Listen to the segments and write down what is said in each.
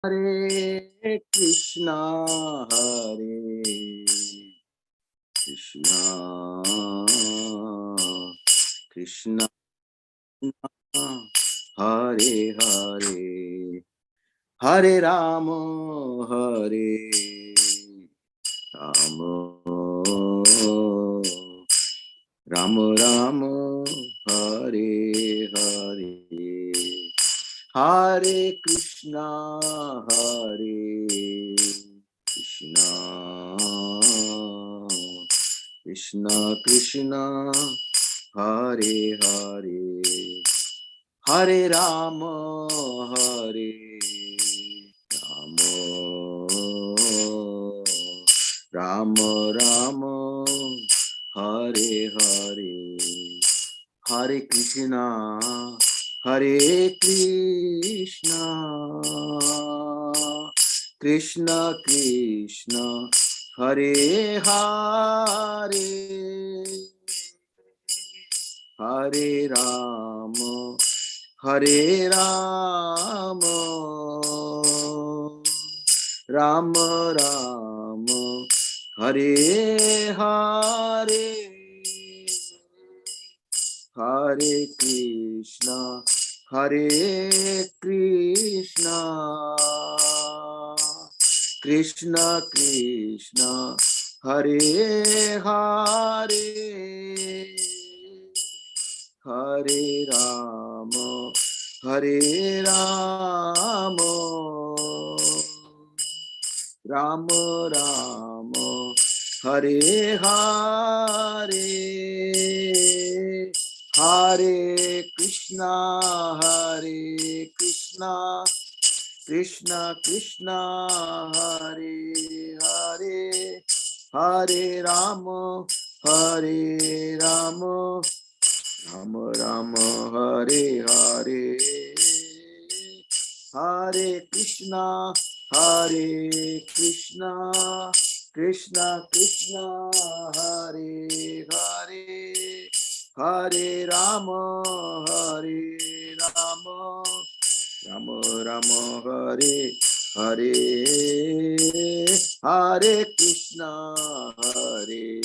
Hare Krishna, Krishna, Krishna, Hare Hare, Hare Rama, Hare Rama, Rama Rama, Hare Hare, Hare Krishna, Hare Krishna, Krishna Krishna, Hare Hare, Hare Rama, Hare Rama, Rama Rama, Hare Hare, Hare Krishna, Hare Krishna, Krishna Krishna, Hare Hare, Hare Rama, Hare Rama, Rama Rama, Hare Hare, Hare Krishna, Hare Krishna, Krishna Krishna, Hare Hare, Hare Rama, Hare Rama, Rama Rama, Hare Hare, Hare Krishna, Hare Krishna, Krishna Krishna, Hare Hare, Hare Rama, Hare Rama, Rama Rama, Hare Hare, Hare Krishna, Hare Krishna, Krishna Krishna, Hare Hare, Hare Rama, Hare Rama, Rama Rama, Hare Hare, Hare Krishna, Hare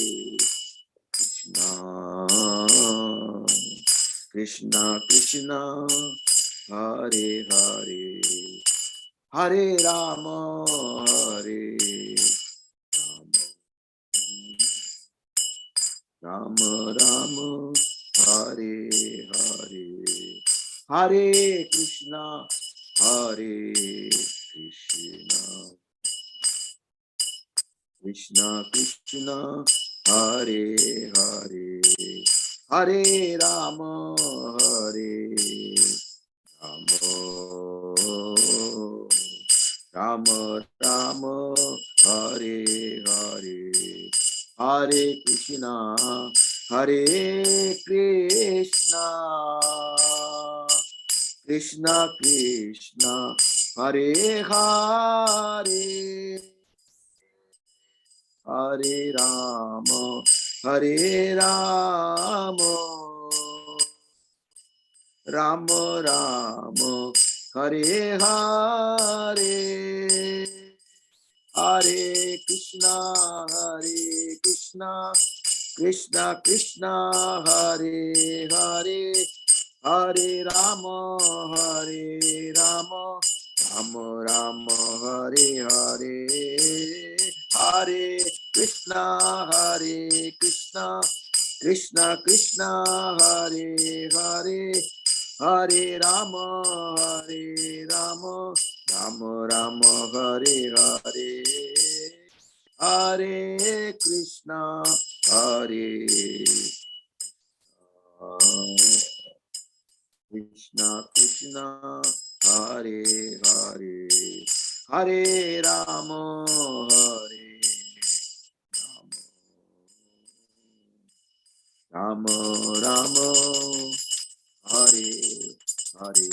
Krishna, Krishna Krishna, Hare Hare, Hare Rama, Hare Rama, Rama Rama, Hare Hare, Hare Krishna, Hare Krishna, Krishna Krishna, Hare Hare, Hare Rama, Hare Rama, Rama Rama, Hare Hare, Hare Krishna, Hare Krishna, Krishna Krishna, Hare Hare, Hare Rama, Hare Rama, Rama Rama, Hare Hare, Hare Krishna, Hare Krishna, Krishna Krishna, Hare Hare, Hare Rama, Hare Rama, Rama Rama, Hare Hare, Hare Krishna, Hare Krishna, Krishna Krishna, Hare Hare, Hare Rama, Hare Rama, Rama Rama, Hare Hare, Hare Krishna, Hare Krishna Krishna, Hare Hare, Hare Rama, Hare Rama, Rama Rama, Hare Hare.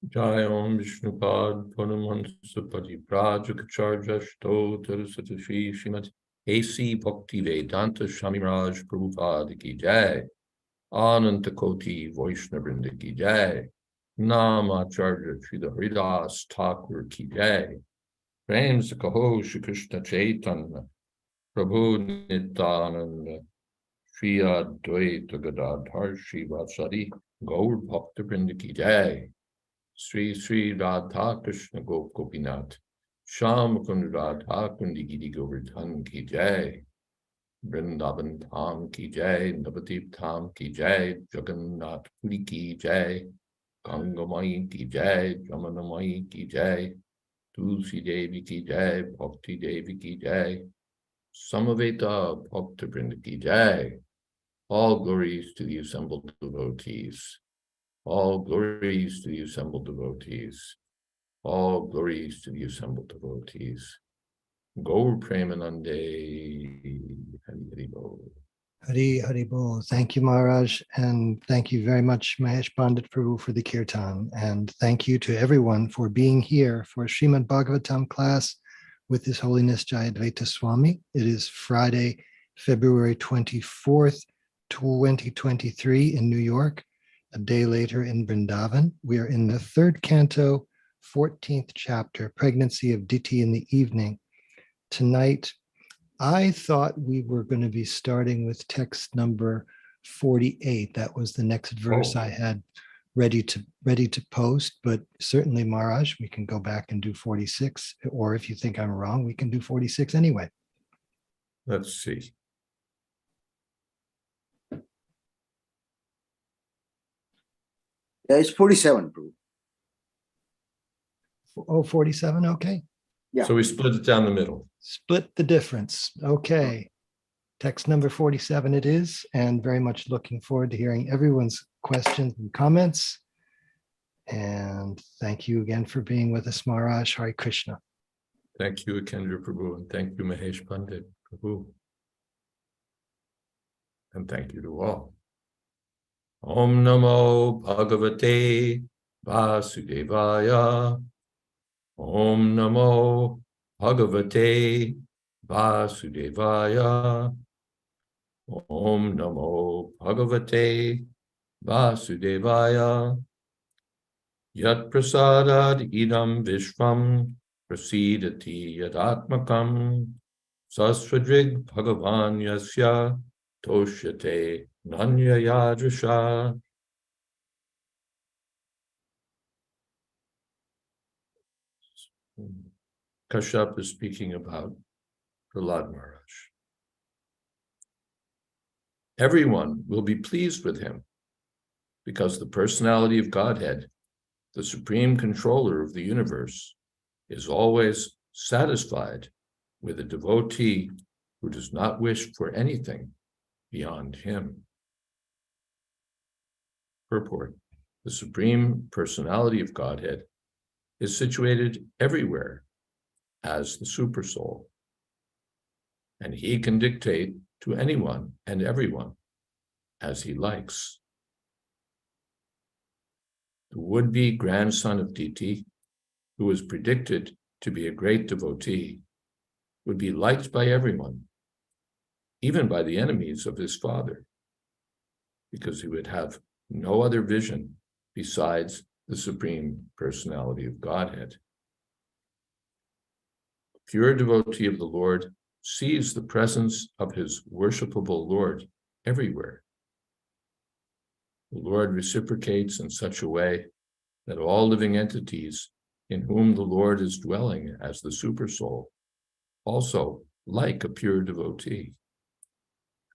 Jai Om Vishnupad Purnamansa Parivrajakacarya Stotra Satashi Srimad A.C. Bhakti Vedanta Swami Raj Prabhupada Ki Jai, Ananta Koti Vaishnavrinda Ki Jai, Namacharya Srila Haridas Thakur Ki Jai. Prem se kaho Shri Krishna Chaitanya Prabhu Nityananda Shri Advaita Gadadhar Shri Vasari Gaur Bhakta Vrinda Ki Jai. Sri Sri Radha Krishna Gopinath Sham Kund Radha Kundi Giri Govardhan Ki Jai. Vrindavan Dham Ki Jai, Navadip Dham Ki Jai, Jagannath Puri Ki Jai, Gangamai Ki Jai, Jamunamai Ki Jai, Tulsi Devi Ki Jai, Bhakti Devi Ki Jai, Samaveta Bhakta Vrinda Ki Jai. All glories to the assembled devotees. All glories to the assembled devotees. All glories to the assembled devotees. Gaur Premanande Hari Hari Bol. Hari Hari Bol. Thank you, Maharaj. And thank you very much, Mahesh Pandit Prabhu, for the kirtan. And thank you to everyone for being here for Srimad Bhagavatam class with His Holiness Jayadvaita Swami. It is Friday, February 24th, 2023 in New York, a day later in Vrindavan. We are in the third canto, 14th chapter, Pregnancy of Diti in the Evening. Tonight, I thought we were going to be starting with text number 48. That was the next verse I had ready to post, but certainly, Maharaj, we can go back and do 46, or if you think I'm wrong, we can do 46 anyway. Let's see. Yeah, it's 47, Prabhu. Oh, 47, okay. Yeah. So we split it down the middle. Split the difference. Okay. Text number 47 it is, and very much looking forward to hearing everyone's questions and comments. And thank you again for being with us, Maharaj. Hare Krishna. Thank you, Akendra Prabhu, and thank you, Mahesh Pandit Prabhu. And thank you to all. Om Namo Bhagavate Vasudevaya. Om Namo Bhagavate Vasudevaya. Om Namo Bhagavate Vasudevaya. Yat prasadad idam vishvam prasidati yadatmakam sasvadrig bhagavan yasya toshyate nanya yadrisha. Kashyap is speaking about Prahlad Maharaj. Everyone will be pleased with him because the personality of Godhead, the supreme controller of the universe, is always satisfied with a devotee who does not wish for anything beyond him. Purport: the supreme personality of Godhead is situated everywhere as the supersoul, and he can dictate to anyone and everyone as he likes. The would-be grandson of Diti, who was predicted to be a great devotee, would be liked by everyone, even by the enemies of his father, because he would have no other vision besides the supreme personality of Godhead. A pure devotee of the Lord sees the presence of his worshipable Lord everywhere. The Lord reciprocates in such a way that all living entities in whom the Lord is dwelling as the supersoul also like a pure devotee,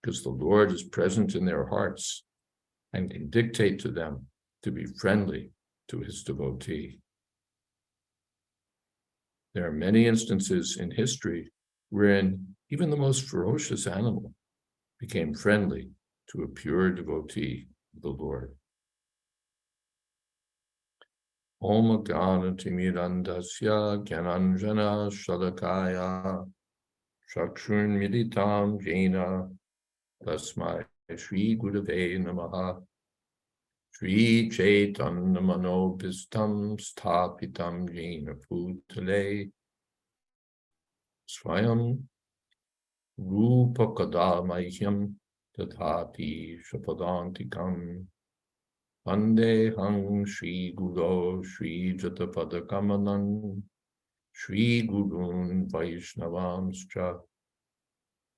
because the Lord is present in their hearts and can dictate to them to be friendly to his devotee. There are many instances in history wherein even the most ferocious animal became friendly to a pure devotee of the Lord. Om Gana Timirandasya Gyananjana Shalakaya Chakshun Militam Jena Tasmai Shri Gurave Namaha Shri Chaitanya Manopistam Sthapitam Jena Putale Swayam Rupa Kadamahyam Tathati Shapadantikam Vandehang Shri Guru Shri Jatapada Kamanan Shri Gurun Vaishnavamscha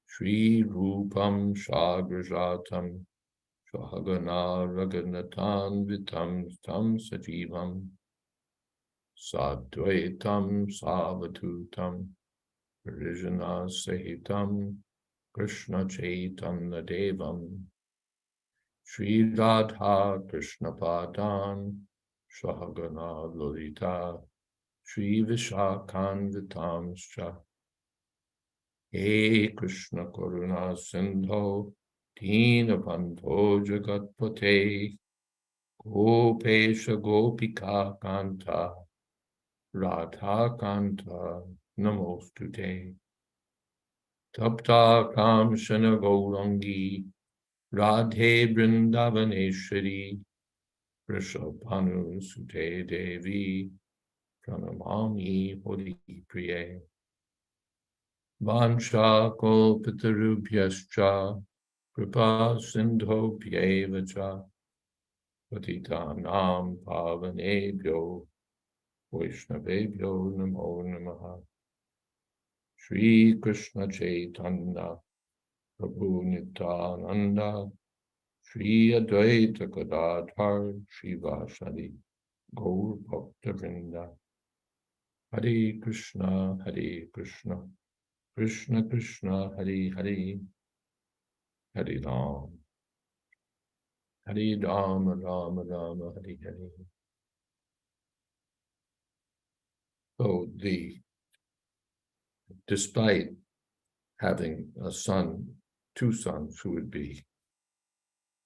Shri Rupam Shagrajatam Shahagana Raganatan Vitam Tam Sajivam Sadvaitam Savatutam Parijana Sahitam Krishna Chaitanya Devam Shri Radha Krishna Padan Shahagana Lolita Shri Vishakhan Vitamscha He Krishna Karuna Sindho Dina Bandho Jagatpate Gopesha Gopika Kanta Radha Kanta Namostute Tapta Kamshana Gaurangi Radhe Vrindavaneshwari Vrishabhanu Sute Devi Pranamami Hori Priye Vansha Kolpitarubhyascha Kripa Sindho Pyevacha Patitanam Pavanebhyo Vaishnavebhyo Namo Namaha Shri Krishna Chaitanya Prabhu Nityananda Shri Advaita Gadadhar Shri Vasadi Gaur Bhakta Vrinda Hare Krishna Krishna Krishna Hare Hare Hare Ram Rama Rama Hare Hare. So despite having a son, two sons who would be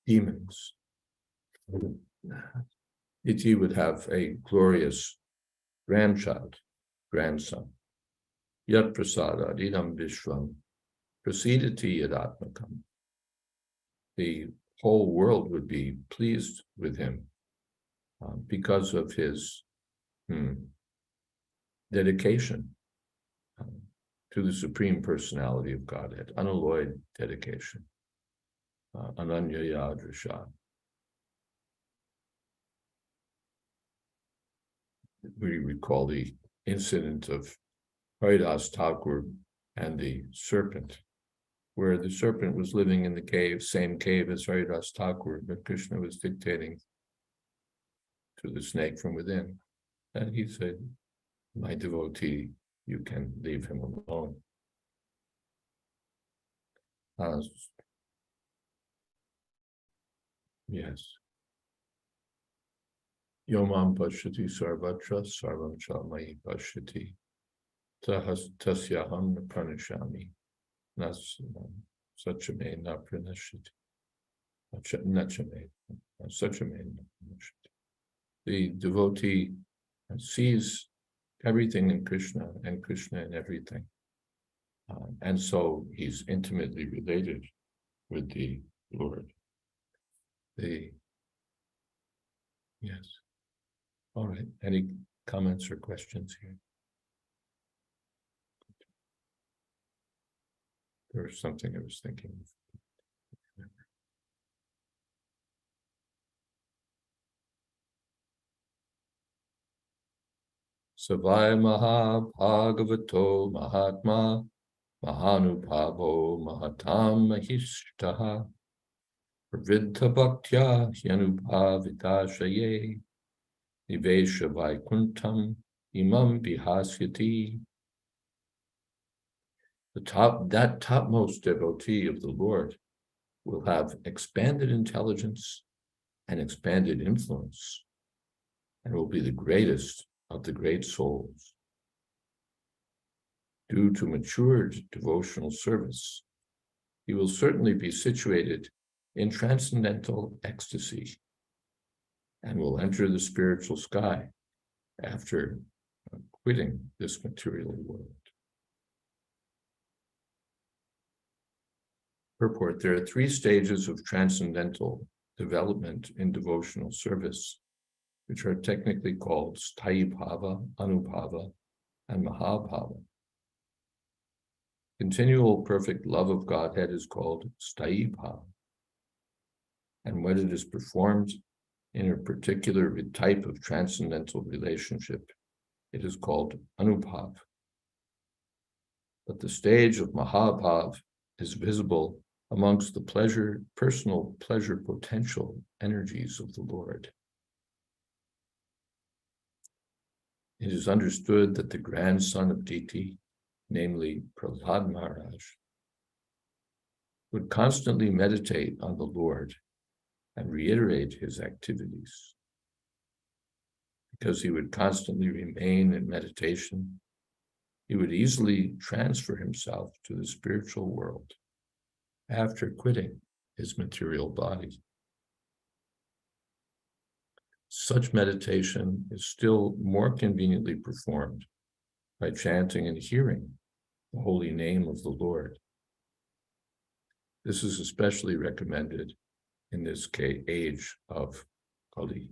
demons, Diti would have a glorious grandson, Yat Prasada Idam Vishwam Prasidati Yadatmakam. The whole world would be pleased with him because of his dedication to the Supreme Personality of Godhead, unalloyed dedication, Ananya Yadrasha. We recall the incident of Haridas Thakur and the serpent, where the serpent was living in the cave, same cave as Haridas Thakur, but Krishna was dictating to the snake from within. And he said, my devotee, you can leave him alone. Yes. Yomam pashyati sarvatra sarvam chamai pashyati tasyaham pranashami. That's Sachame na pranashati. Nachame. Sachame na pranashati. The devotee sees everything in Krishna and Krishna in everything. And so he's intimately related with the Lord. Yes. All right. Any comments or questions here? There was something I was thinking of. Savaya Maha Bhagavato Mahatma Mahanupavo Mahatam Mahishtaha Pravidha Bhaktya Hyanupavita Nivesha Vaikuntam Imam Bihasyati. That topmost devotee of the Lord will have expanded intelligence and expanded influence, and will be the greatest of the great souls. Due to matured devotional service, he will certainly be situated in transcendental ecstasy and will enter the spiritual sky after quitting this material world. Purport: there are three stages of transcendental development in devotional service, which are technically called Sthayi Bhava, Anubhava, and Mahabhava. Continual perfect love of Godhead is called Sthayi Bhava, and when it is performed in a particular type of transcendental relationship, it is called Anubhav. But the stage of Mahabhav is visible amongst the personal pleasure potential energies of the Lord. It is understood that the grandson of Diti, namely Prahlad Maharaj, would constantly meditate on the Lord and reiterate his activities. Because he would constantly remain in meditation, he would easily transfer himself to the spiritual world after quitting his material body. Such meditation is still more conveniently performed by chanting and hearing the holy name of the Lord. This is especially recommended in this age of Kali.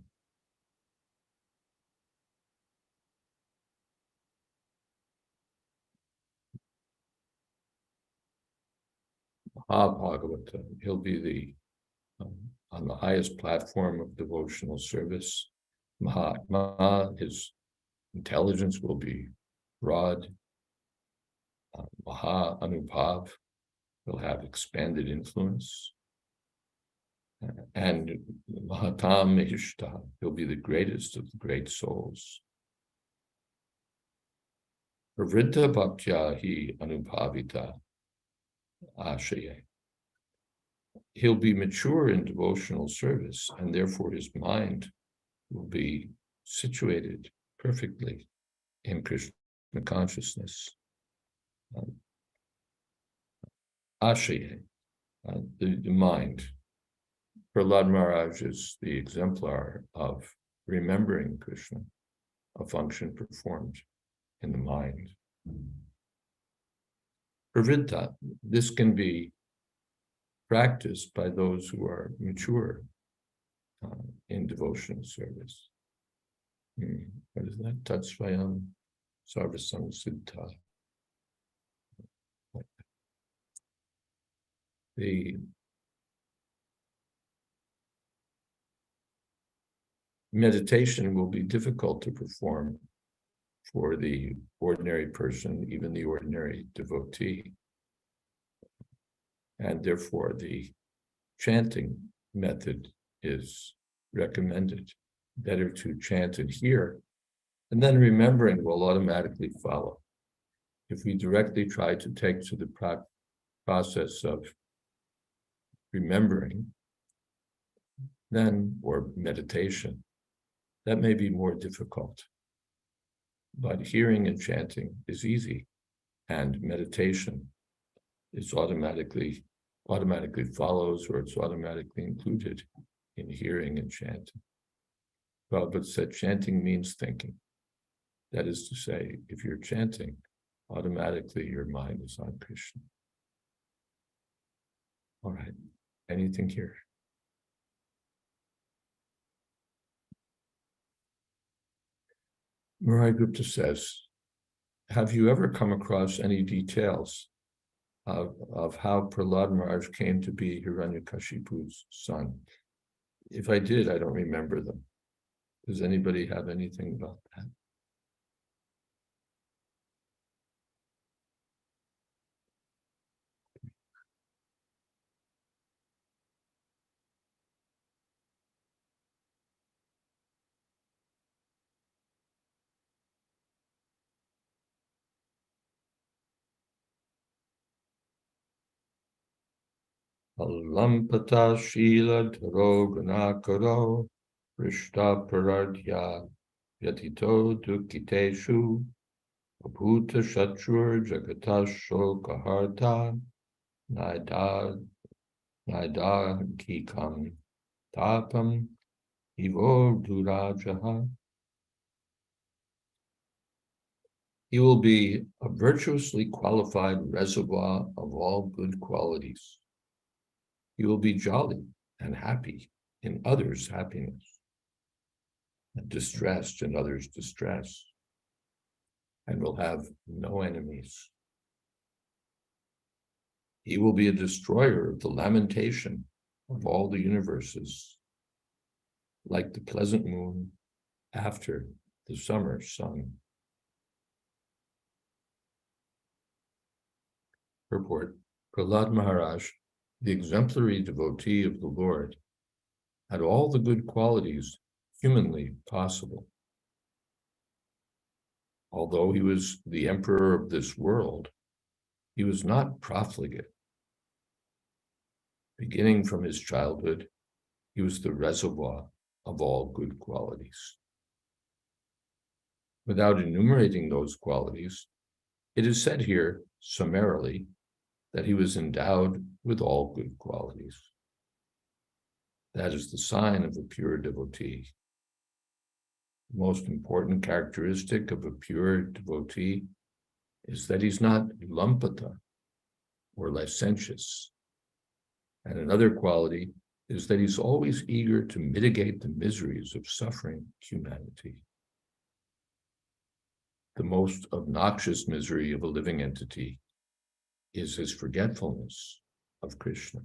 Bhagavatam, he'll be on the highest platform of devotional service. Mahatma, his intelligence will be broad. Maha Anubhav will have expanded influence. And Mahatam Ishta, he'll be the greatest of the great souls. Pravritta Bhaktya hi Anubhavita Ashaya. He'll be mature in devotional service, and therefore his mind will be situated perfectly in Krishna consciousness. Ashaya, the mind. Prahlad Maharaj is the exemplar of remembering Krishna, a function performed in the mind. Pravritta, this can be practiced by those who are mature in devotional service. What is that? Tatsvayam Sarvasam Siddha. The meditation will be difficult to perform for the ordinary person, even the ordinary devotee. And therefore, the chanting method is recommended. Better to chant and hear, and then remembering will automatically follow. If we directly try to take to the process of remembering, then, or meditation, that may be more difficult. But hearing and chanting is easy, and meditation is automatically follows, or it's automatically included in hearing and chanting. Prabhupada said chanting means thinking. That is to say, if you're chanting, automatically your mind is on Krishna. All right, anything here? Murai Gupta says, have you ever come across any details of how Prahlad Maharaj came to be Hiranyakashipu's son? If I did, I don't remember them. Does anybody have anything about that? Alampata Shila Dharo Gunakaro Rishta Paradhya Yatito Dukiteshu Abhuta Shatrur Jagatasho Kaharta Naida Kikam Tapam Ivo Durajaha. He will be a virtuously qualified reservoir of all good qualities. He will be jolly and happy in others' happiness, and distressed in others' distress, and will have no enemies. He will be a destroyer of the lamentation of all the universes, like the pleasant moon after the summer sun. Purport: Prahlad Maharaj, the exemplary devotee of the Lord, had all the good qualities humanly possible. Although he was the emperor of this world, he was not profligate. Beginning from his childhood, he was the reservoir of all good qualities. Without enumerating those qualities, it is said here summarily that he was endowed with all good qualities. That is the sign of a pure devotee. The most important characteristic of a pure devotee is that he's not lampata or licentious. And another quality is that he's always eager to mitigate the miseries of suffering humanity. The most obnoxious misery of a living entity is his forgetfulness of Krishna.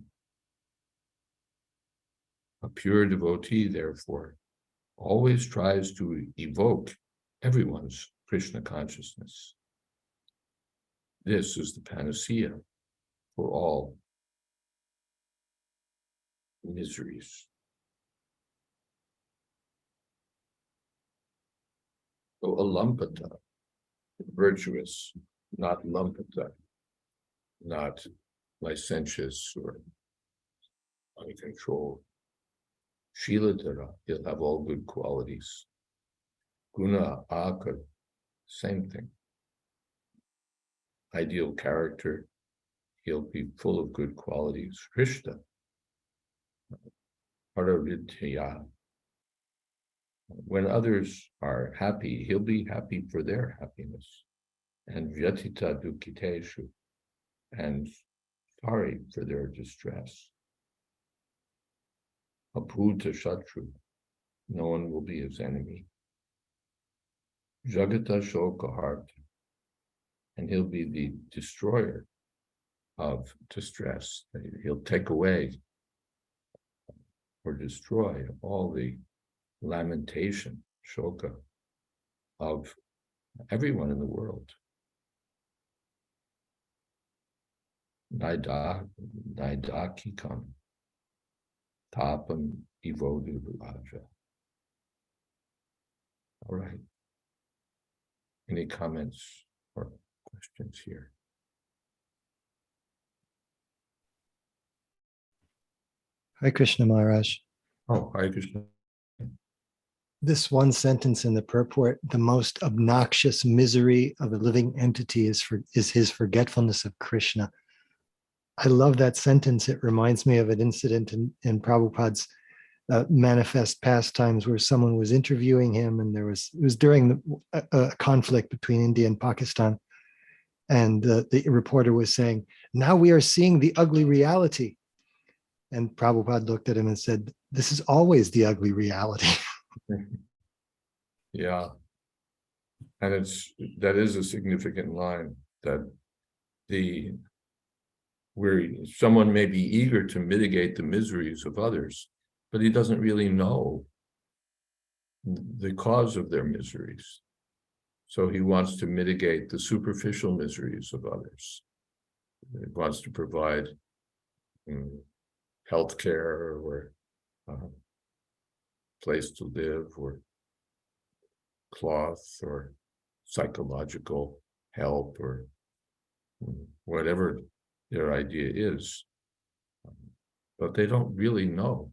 A pure devotee, therefore, always tries to evoke everyone's Krishna consciousness. This is the panacea for all miseries. So a lampata, virtuous, not lampata, not licentious or uncontrolled. Shiladhara, he'll have all good qualities. Guna, akar, same thing. Ideal character, he'll be full of good qualities. Krishna, paravidya. When others are happy, he'll be happy for their happiness. And vyatita dukkiteshu, and sorry for their distress. Aputa shatru, no one will be his enemy. Jagata shokaharta, and he'll be the destroyer of distress. He'll take away or destroy all the lamentation, shoka, of everyone in the world. Naidakikam, tapam ivodu raja. All right. Any comments or questions here? Hare Krishna Maharaj. Oh, Hare Krishna. This one sentence in the purport, the most obnoxious misery of a living entity is his forgetfulness of Krishna. I love that sentence. It reminds me of an incident in Prabhupada's manifest pastimes where someone was interviewing him, and it was during a conflict between India and Pakistan. And the reporter was saying, now we are seeing the ugly reality. And Prabhupada looked at him and said, this is always the ugly reality. Yeah. And that is a significant line, that where someone may be eager to mitigate the miseries of others, but he doesn't really know the cause of their miseries. So he wants to mitigate the superficial miseries of others. He wants to provide healthcare or place to live or cloth or psychological help or whatever their idea is. But they don't really know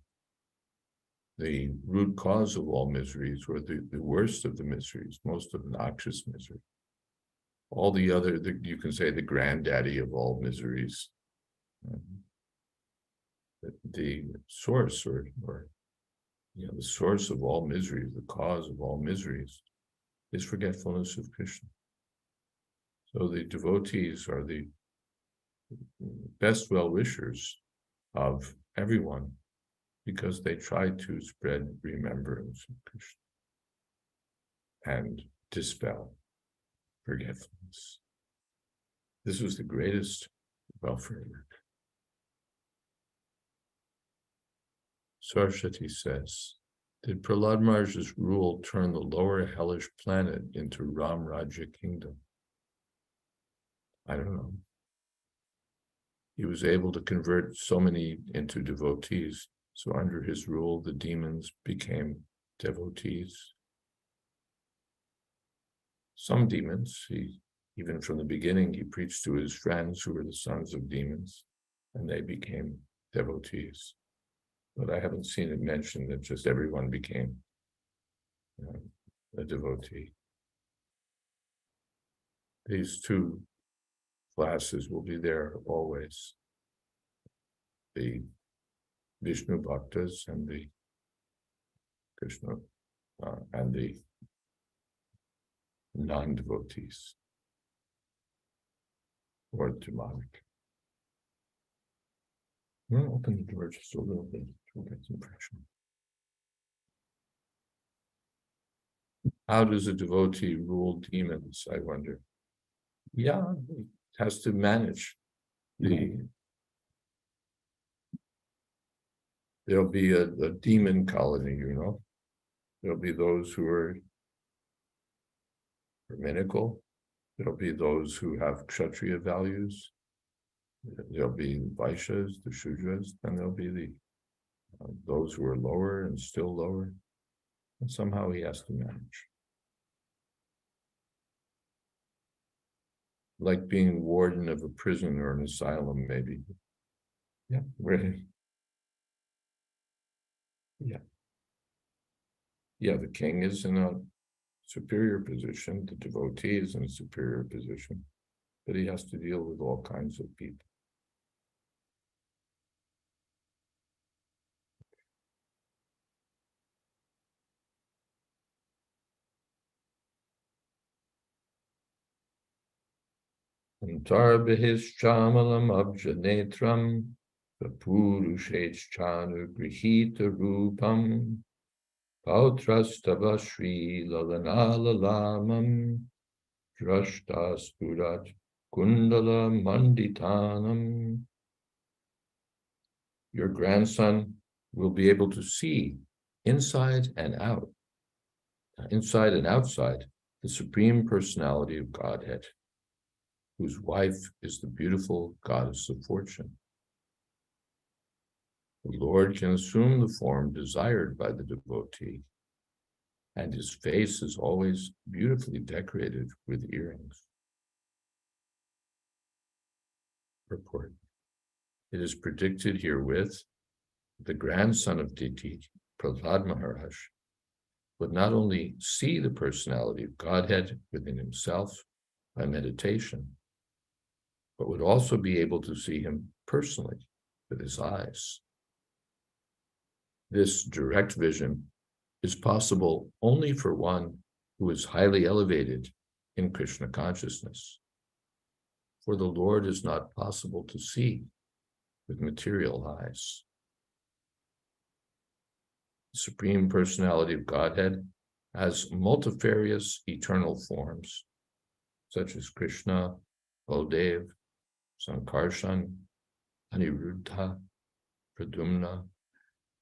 the root cause of all miseries, or the worst of the miseries, most obnoxious misery. All the other, you can say the granddaddy of all miseries, the source or the source of all miseries, the cause of all miseries, is forgetfulness of Krishna. So the devotees are the best well-wishers of everyone, because they try to spread remembrance of Krishna and dispel forgetfulness. This was the greatest welfare work. Saraswati says, Did Prahlad Maharaj's rule turn the lower hellish planet into Ram Rajya kingdom? I don't know. He was able to convert so many into devotees. So under his rule, the demons became devotees. Some demons, even from the beginning, he preached to his friends who were the sons of demons, and they became devotees. But I haven't seen it mentioned that just everyone became a devotee. These two classes will be there always. The Vishnu Bhaktas and the Krishna and the non-devotees or demonic. We'll open the door just a little bit to get some pressure. How does a devotee rule demons, I wonder? Yeah, he has to manage there'll be a demon colony, There'll be those who are Brahminical. There'll be those who have Kshatriya values. There'll be the Vaishyas, the Shudras, and there'll be those who are lower and still lower. And somehow he has to manage. Like being warden of a prison or an asylum, maybe. Yeah, really. Yeah, the king is in a superior position, the devotee is in a superior position, but he has to deal with all kinds of people. Antarbihishchamalam abjanetram Purushetchanu grihita rupam Pautrastava Shri Lalanalalamam Drashtas Purat Kundala Manditanam. Your grandson will be able to see inside and outside, the Supreme Personality of Godhead, whose wife is the beautiful goddess of fortune. The Lord can assume the form desired by the devotee, and his face is always beautifully decorated with earrings. Purport. It is predicted herewith the grandson of Diti, Prahlad Maharaj, would not only see the personality of Godhead within himself by meditation, but would also be able to see him personally with his eyes. This direct vision is possible only for one who is highly elevated in Krishna consciousness, for the Lord is not possible to see with material eyes. The Supreme Personality of Godhead has multifarious eternal forms, such as Krishna, Baldev, Sankarshan, Aniruddha, Pradyumna,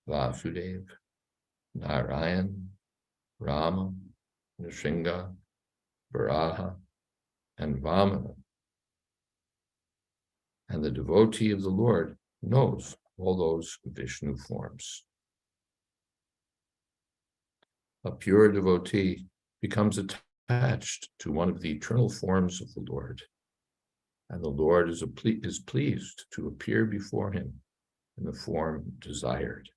Vasudev, Narayan, Rama, Nrsimha, Varaha, and Vamana. And the devotee of the Lord knows all those Vishnu forms. A pure devotee becomes attached to one of the eternal forms of the Lord, and the Lord is pleased to appear before him in the form desired.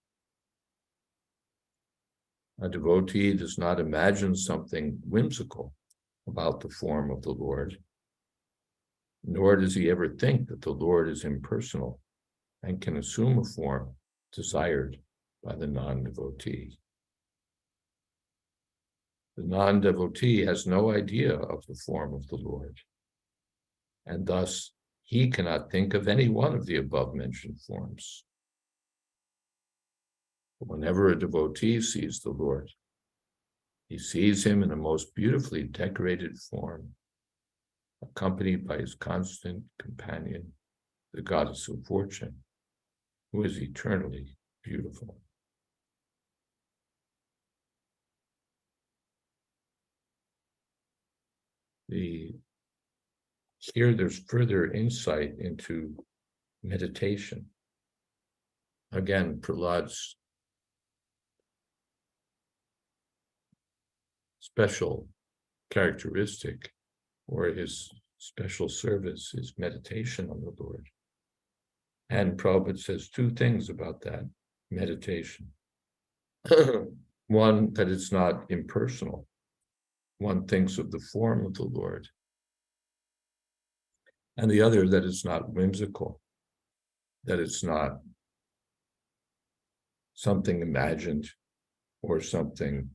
A devotee does not imagine something whimsical about the form of the Lord, nor does he ever think that the Lord is impersonal and can assume a form desired by the non-devotee. The non-devotee has no idea of the form of the Lord, and thus he cannot think of any one of the above-mentioned forms. But whenever a devotee sees the Lord, he sees him in a most beautifully decorated form, accompanied by his constant companion, the goddess of fortune, who is eternally beautiful. Here there's further insight into meditation. Again, Prahlad's special characteristic or his special service is meditation on the Lord. And Prabhupada says two things about that meditation. One, that it's not impersonal. One thinks of the form of the Lord. And the other, that it's not whimsical, that it's not something imagined or something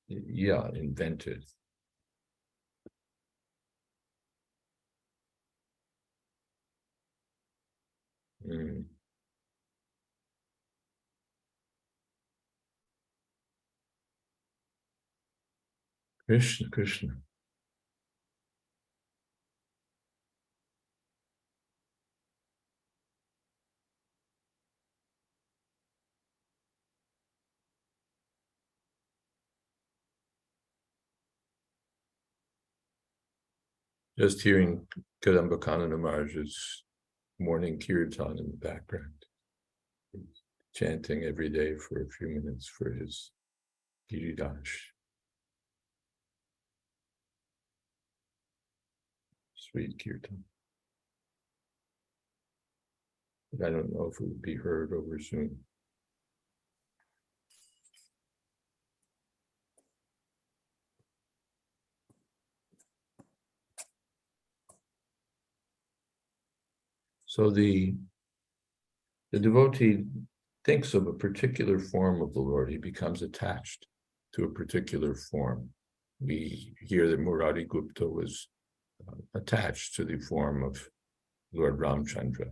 invented. Krishna, Krishna. Just hearing Kadambakananda Maharaj's morning kirtan in the background, chanting every day for a few minutes for his Giridash. Sweet kirtan. But I don't know if it would be heard over Zoom. So the devotee thinks of a particular form of the Lord. He becomes attached to a particular form. We hear that Murari Gupta was attached to the form of Lord Ramchandra.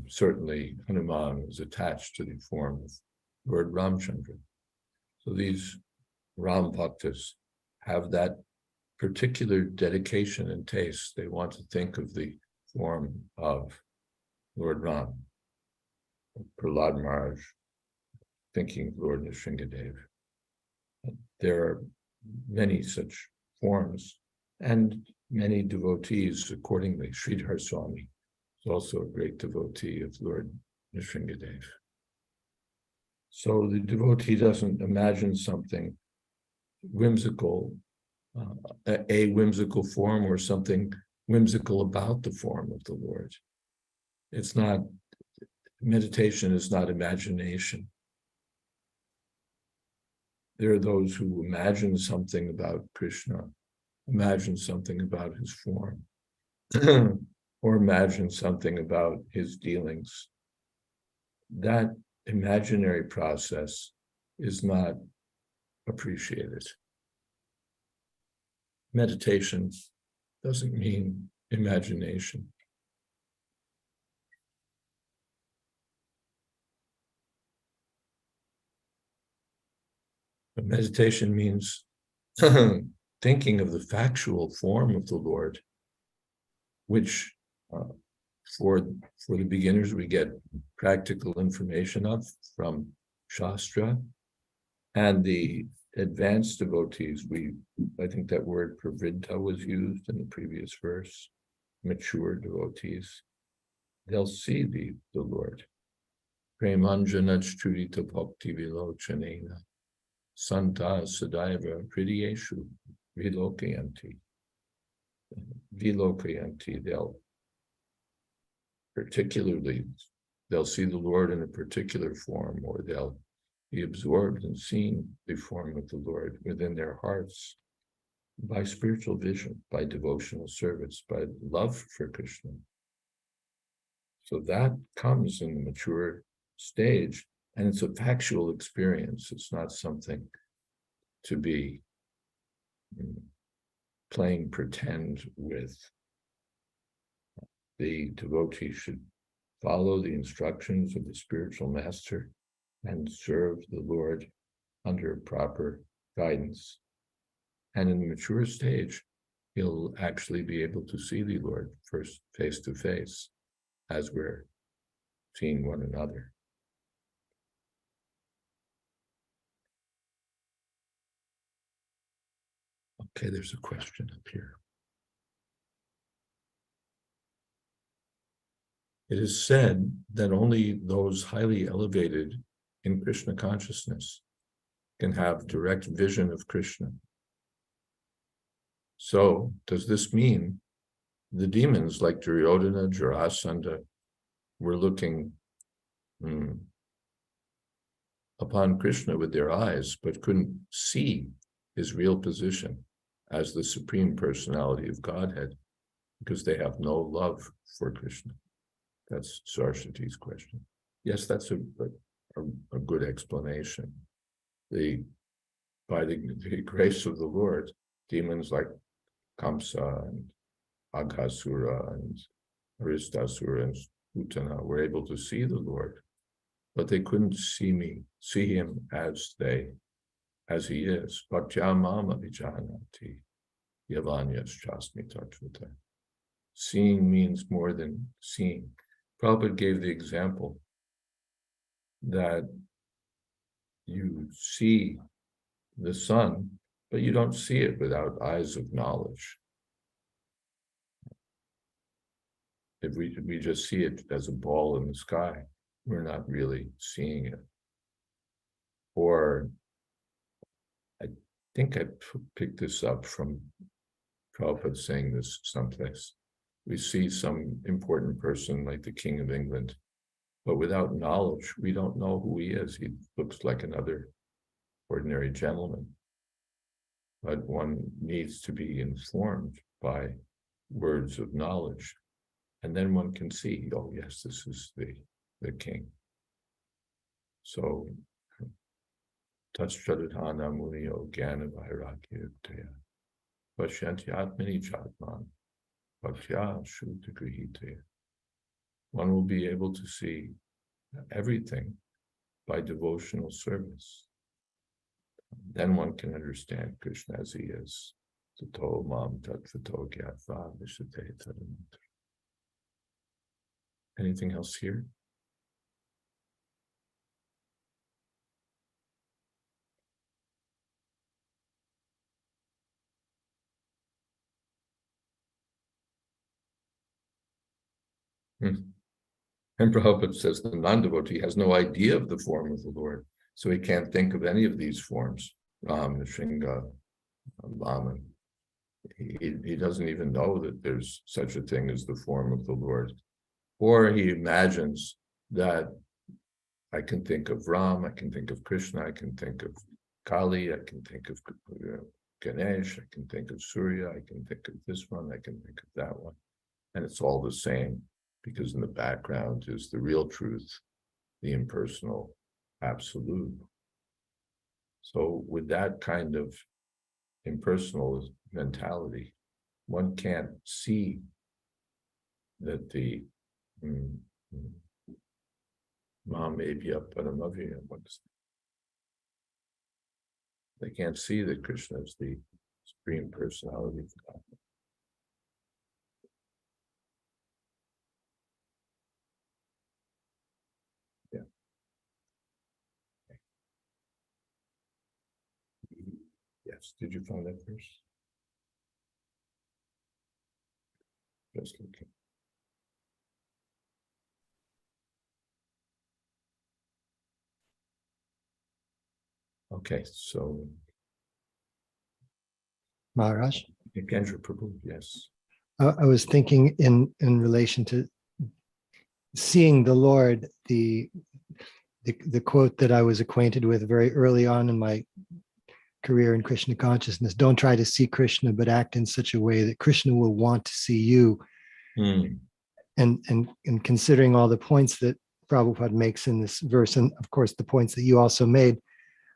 Certainly, Hanuman was attached to the form of Lord Ramchandra. So these Ram Bhaktas have that particular dedication and taste. They want to think of the form of Lord Ram. Prahlad Maharaj thinking of Lord Nrsingadev. There are many such forms and many devotees accordingly. Sridhar Swami is also a great devotee of Lord Nrsingadev. So the devotee doesn't imagine something whimsical, a whimsical form or something whimsical about the form of the Lord. It's not, meditation is not imagination. There are those who imagine something about Krishna, imagine something about his form, or imagine something about his dealings. That imaginary process is not appreciated. Meditation doesn't mean imagination. But meditation means thinking of the factual form of the Lord, which for the beginners we get practical information of from Shastra, and the advanced devotees, I think that word pravriddha was used in the previous verse, mature devotees, they'll see the Lord. Premanjanaj churita bhakti vilochanena santa sadaiva pridiyeshu vilokayanti. Vilokayanti, they'll see the Lord in a particular form, or they'll be absorbed in seeing the form of the Lord within their hearts by spiritual vision, by devotional service, by love for Krishna. So that comes in the mature stage, and it's a factual experience. It's not something to be playing pretend with. The devotee should follow the instructions of the spiritual master and serve the Lord under proper guidance. And in the mature stage, he'll actually be able to see the Lord first face to face as we're seeing one another. Okay, there's a question up here. It is said that only those highly elevated in Krishna consciousness can have direct vision of Krishna. So, does this mean the demons like Duryodhana, Jarasandha were looking upon Krishna with their eyes, but couldn't see his real position as the Supreme Personality of Godhead because they have no love for Krishna? That's Saraswati's question. Yes, that's a good explanation. By the grace of the Lord, demons like Kamsa and Aghasura and Aristasura and Utana were able to see the Lord, but they couldn't see him as he is. Bhaktya mama vijanati yavanyas chasmi tatvata. Seeing means more than seeing. Prabhupada gave the example that you see the sun, but you don't see it without eyes of knowledge. If we just see it as a ball in the sky, we're not really seeing it. Or I think I picked this up from Prabhupada saying this someplace. We see some important person like the King of England, but without knowledge, we don't know who he is. He looks like another ordinary gentleman. But one needs to be informed by words of knowledge. And then one can see, oh yes, this is the king. So, Tatstradhana Muniyo Gyana Vairagya Uttaya Vashyanti Atmani Chatman Bhaktya Shuddha Grihitaya. One will be able to see everything by devotional service. Then one can understand Krishna as he is. Tato mam tattvato gyatva vishate tadamantra. Anything else here? And Prabhupada says the non-devotee has no idea of the form of the Lord, so he can't think of any of these forms. Ram, Nrsimha, Vaman. He doesn't even know that there's such a thing as the form of the Lord. Or he imagines that I can think of Ram, I can think of Krishna, I can think of Kali, I can think of Ganesh, I can think of Surya, I can think of this one, I can think of that one. And it's all the same, because in the background is the real truth, the impersonal absolute. So with that kind of impersonal mentality, one can't see that the they can't see that Krishna is the Supreme Personality of God. Yeah. Yes. Did you find that verse? Just looking. Okay, so Maharaj, Kendra Prabhu, yes. I was thinking in relation to seeing the Lord, the quote that I was acquainted with very early on in my career in Krishna consciousness: don't try to see Krishna, but act in such a way that Krishna will want to see you. And considering all the points that Prabhupada makes in this verse, and of course the points that you also made,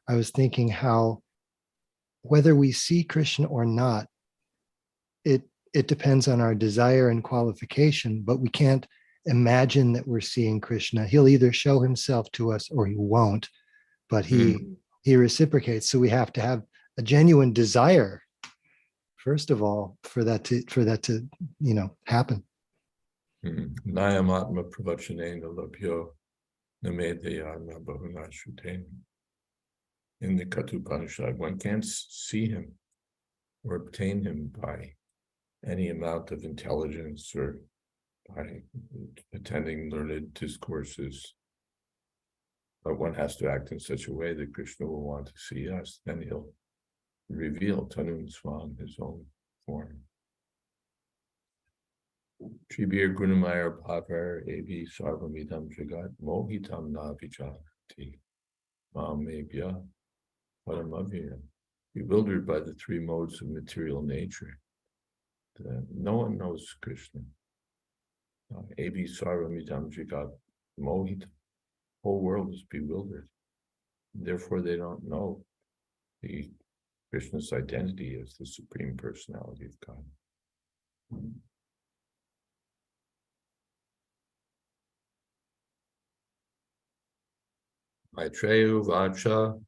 I was thinking how whether we see Krishna or not, it depends on our desire and qualification, but we can't imagine that we're seeing Krishna. He'll either show himself to us or he won't, but he reciprocates. So we have to have a genuine desire, first of all, for that to happen. Nayamatma pravachanena labhyo namedayana bahuna shutena. In the Katha Upanishad, one can't see him or obtain him by any amount of intelligence or by attending learned discourses. But one has to act in such a way that Krishna will want to see us. Then he'll reveal Tanun Swan, his own form. Shibir Gunamayar Bhavar Evi Sarvamidam Jagat Mohitam Navijati Mamebhya Paramavya. Bewildered by the three modes of material nature. No one knows Krishna. Evi Sarvamidam Jagat Mohitam. The whole world is bewildered. Therefore, they don't know the Krishna's identity as the Supreme Personality of God. Maitreya Vacha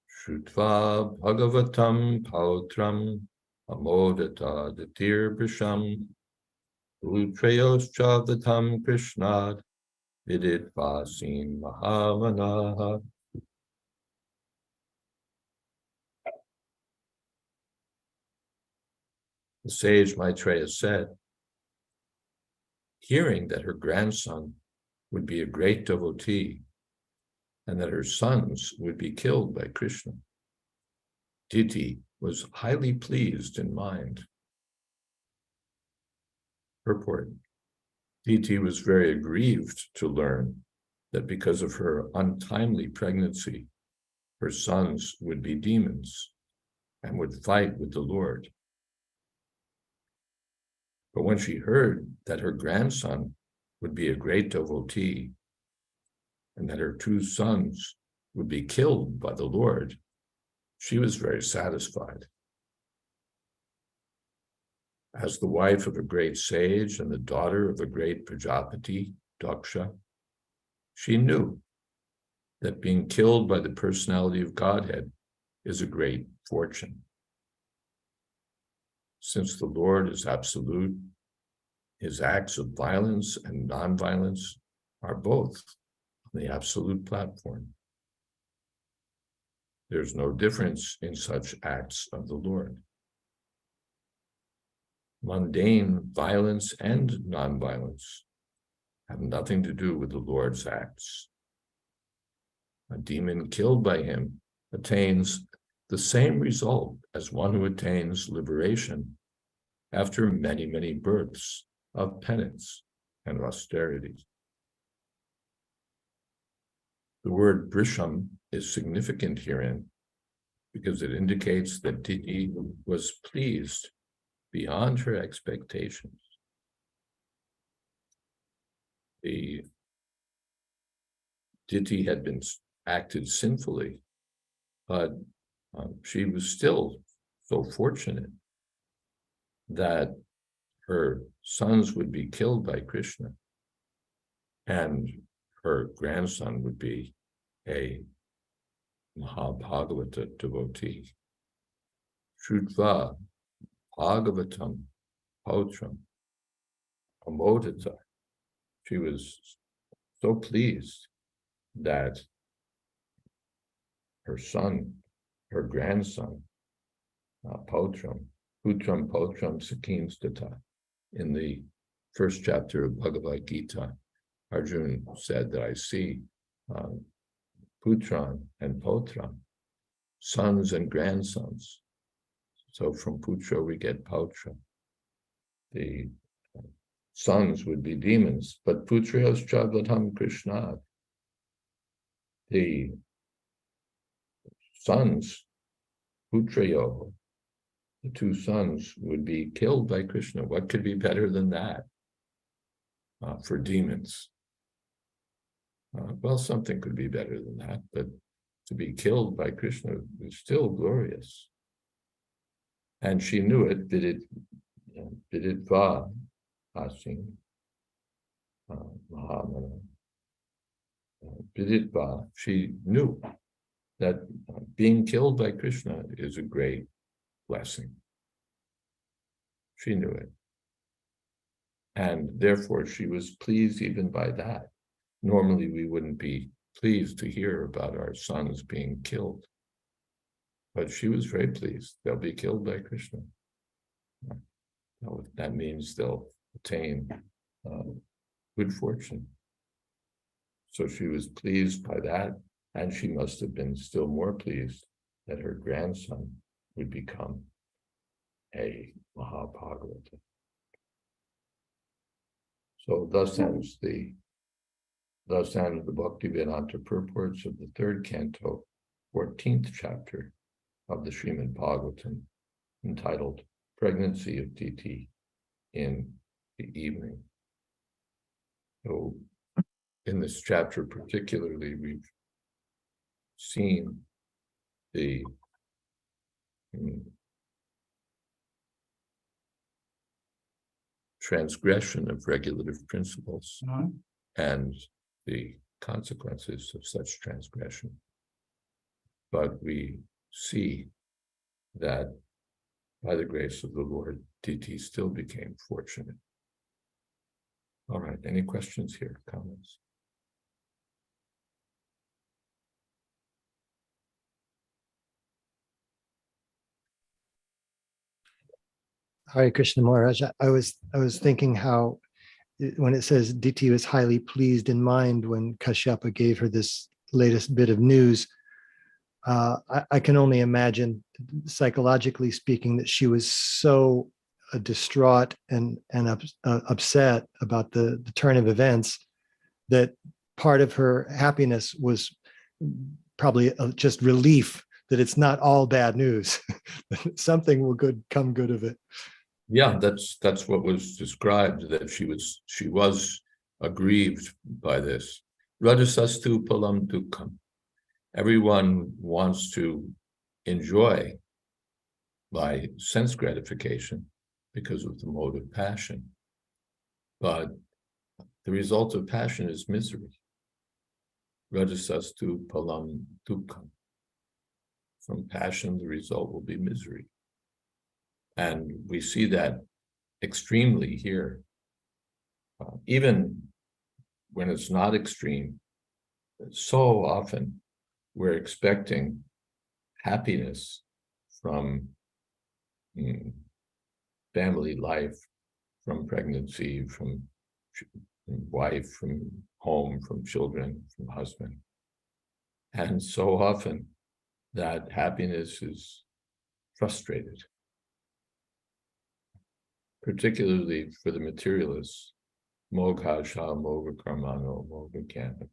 Shrutva Bhagavatam Pautram Amodata Datir Brisham Utreyos Chavatam Krishnad Vidit Vasin Mahamanaha. The sage Maitreya said, hearing that her grandson would be a great devotee and that her sons would be killed by Krishna, Diti was highly pleased in mind. Purport: Diti was very aggrieved to learn that because of her untimely pregnancy, her sons would be demons and would fight with the Lord. But when she heard that her grandson would be a great devotee and that her two sons would be killed by the Lord, she was very satisfied. As the wife of a great sage and the daughter of a great Prajapati, Daksha, she knew that being killed by the personality of Godhead is a great fortune. Since the Lord is absolute, his acts of violence and non-violence are both on the absolute platform. There's no difference in such acts of the Lord. Mundane violence and non-violence have nothing to do with the Lord's acts. A demon killed by him attains the same result as one who attains liberation after many, many births of penance and austerities. The word Brisham is significant herein because it indicates that Diti was pleased beyond her expectations. The Diti had been acted sinfully, but she was still so fortunate that her sons would be killed by Krishna and her grandson would be a Mahabhagavata devotee. Shrutva Bhagavatam Pautram Amodita. She was so pleased that her son, her grandson, Putram Sakim Stata. In the first chapter of Bhagavad Gita, Arjuna said that I see Putran and Potram, sons and grandsons. So from Putra we get Pautra. The sons would be demons, but Putriyos Chavlatam Krishna. The sons, Putrayo, the two sons would be killed by Krishna. What could be better than that for demons? Well, something could be better than that, but to be killed by Krishna is still glorious. And she knew it, Viditva Asin Mahamana. Viditva, she knew that being killed by Krishna is a great blessing. She knew it. And therefore she was pleased even by that. Normally we wouldn't be pleased to hear about our sons being killed. But she was very pleased. They'll be killed by Krishna. That means they'll attain good fortune. So she was pleased by that, and she must have been still more pleased that her grandson would become a Mahabhagavata. So thus ends the Bhaktivedanta purports of the third canto, 14th chapter of the Srimad Bhagavatam, entitled Pregnancy of Diti in the Evening. So in this chapter particularly, we've seen the transgression of regulative principles and the consequences of such transgression. But we see that by the grace of the Lord, Diti still became fortunate. All right, any questions here, comments? Hare Krishna Maharaj, I was thinking how when it says Diti was highly pleased in mind when Kashyapa gave her this latest bit of news, I can only imagine, psychologically speaking, that she was so distraught and upset about the turn of events that part of her happiness was probably just relief that it's not all bad news. Something will come good of it. Yeah, that's what was described, that she was aggrieved by this. Rajasastu palam dukkam. Everyone wants to enjoy by sense gratification because of the mode of passion. But the result of passion is misery. Rajasastu palam dukkam. From passion, the result will be misery. And we see that extremely here. Even when it's not extreme, so often we're expecting happiness from family life, from pregnancy, from wife, from home, from children, from husband. And so often that happiness is frustrated, particularly for the materialists. Mogha sha moga karmano moga jnana.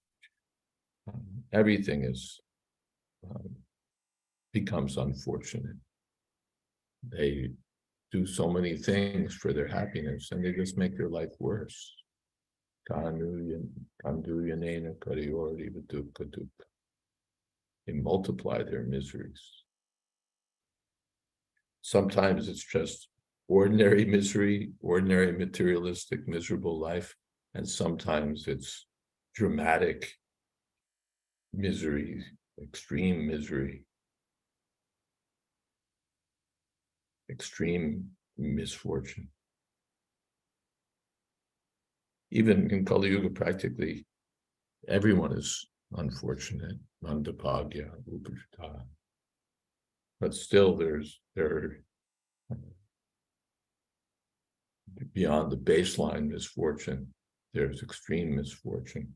Everything becomes unfortunate. They do so many things for their happiness, and they just make their life worse. They multiply their miseries. Sometimes it's just ordinary misery, ordinary materialistic, miserable life, and sometimes it's dramatic misery, extreme misery, extreme misfortune. Even in Kali Yuga, practically everyone is unfortunate, nandapagya, upajita. But still there are beyond the baseline misfortune, there's extreme misfortune.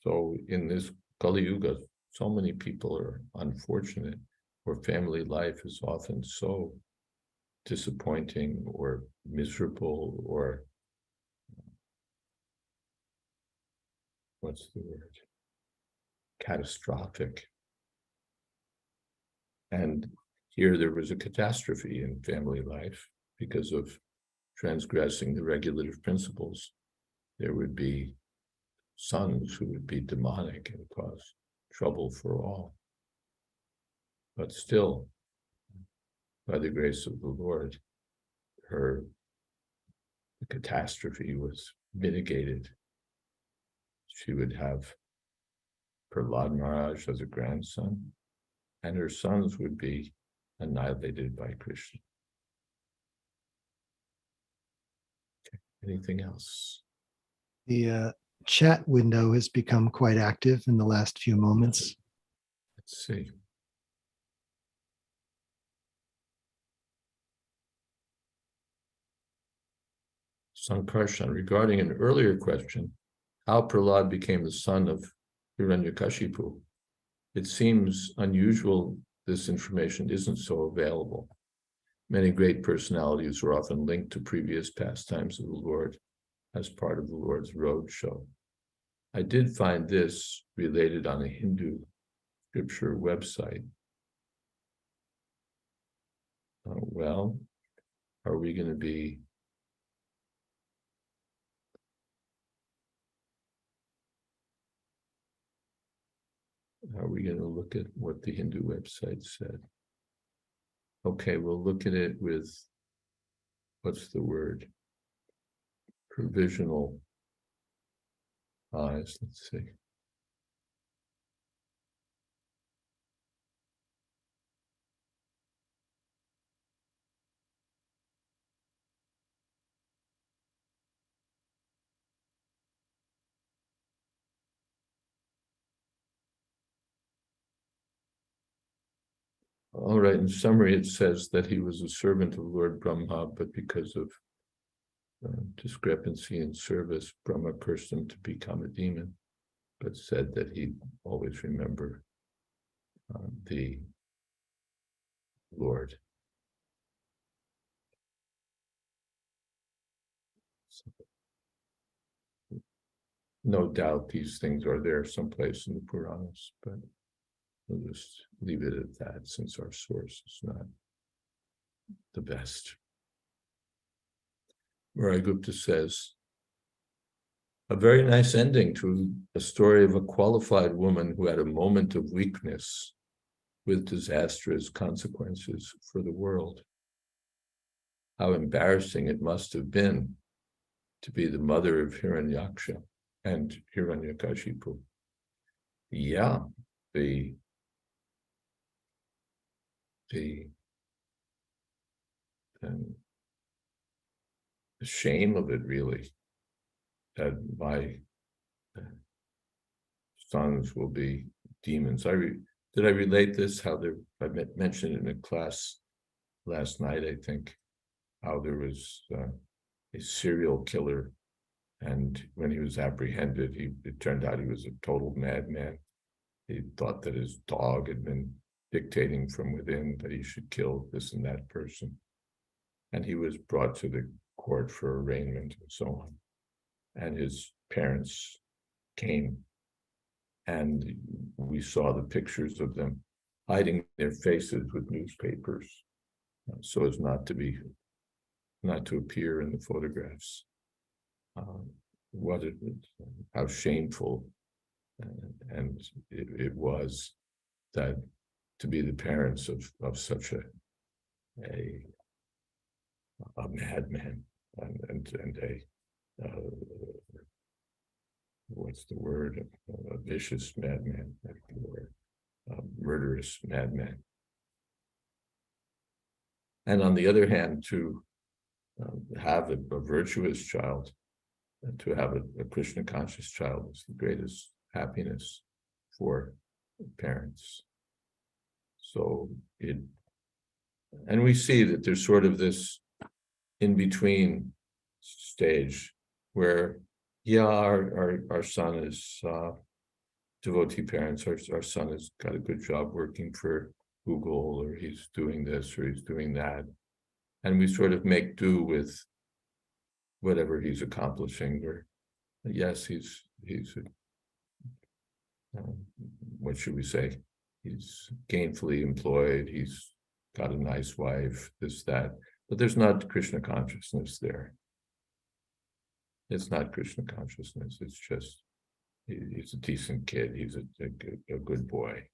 So in this Kali Yuga, so many people are unfortunate, or family life is often so disappointing or miserable, or what's the word? Catastrophic. And here there was a catastrophe in family life because of transgressing the regulative principles. There would be sons who would be demonic and cause trouble for all. But still, by the grace of the Lord, the catastrophe was mitigated. She would have Prahlad Maharaj as a grandson, and her sons would be annihilated by Krishna. Okay. Anything else? The chat window has become quite active in the last few moments. Let's see. Sankarshan, regarding an earlier question, how Prahlad became the son of Hiranyakashipu, it seems unusual this information isn't so available. Many great personalities were often linked to previous pastimes of the Lord as part of the Lord's road show. I did find this related on a Hindu scripture website. Well, are we going to be look at what the Hindu website said? Okay, we'll look at it with, what's the word? Provisional eyes. Let's see. All right, in summary, it says that he was a servant of Lord Brahma, but because of discrepancy in service, Brahma cursed him to become a demon, but said that he'd always remember the Lord. So, no doubt these things are there someplace in the Puranas, but we'll just leave it at that since our source is not the best. Murray Gupta says, a very nice ending to a story of a qualified woman who had a moment of weakness with disastrous consequences for the world. How embarrassing it must have been to be the mother of Hiranyaksha and Hiranyakashipu. Yeah, the shame of it, really, that my sons will be demons. Did I relate this? How I mentioned in a class last night, I think, how there was a serial killer, and when he was apprehended, it turned out he was a total madman. He thought that his dog had been dictating from within that he should kill this and that person. And he was brought to the court for arraignment and so on. And his parents came, and we saw the pictures of them hiding their faces with newspapers so as not to appear in the photographs. How shameful and it was that to be the parents of such a madman and a what's the word, a vicious madman or a murderous madman. And on the other hand, to have a virtuous child, and to have a Krishna conscious child is the greatest happiness for parents. So and we see that there's sort of this in-between stage where, yeah, our son is devotee parents, our son has got a good job working for Google, or he's doing this or he's doing that. And we sort of make do with whatever he's accomplishing, or yes, he's what should we say? He's gainfully employed, he's got a nice wife, this, that, but there's not Krishna consciousness there. It's not Krishna consciousness, it's just, he's a decent kid, he's a good boy.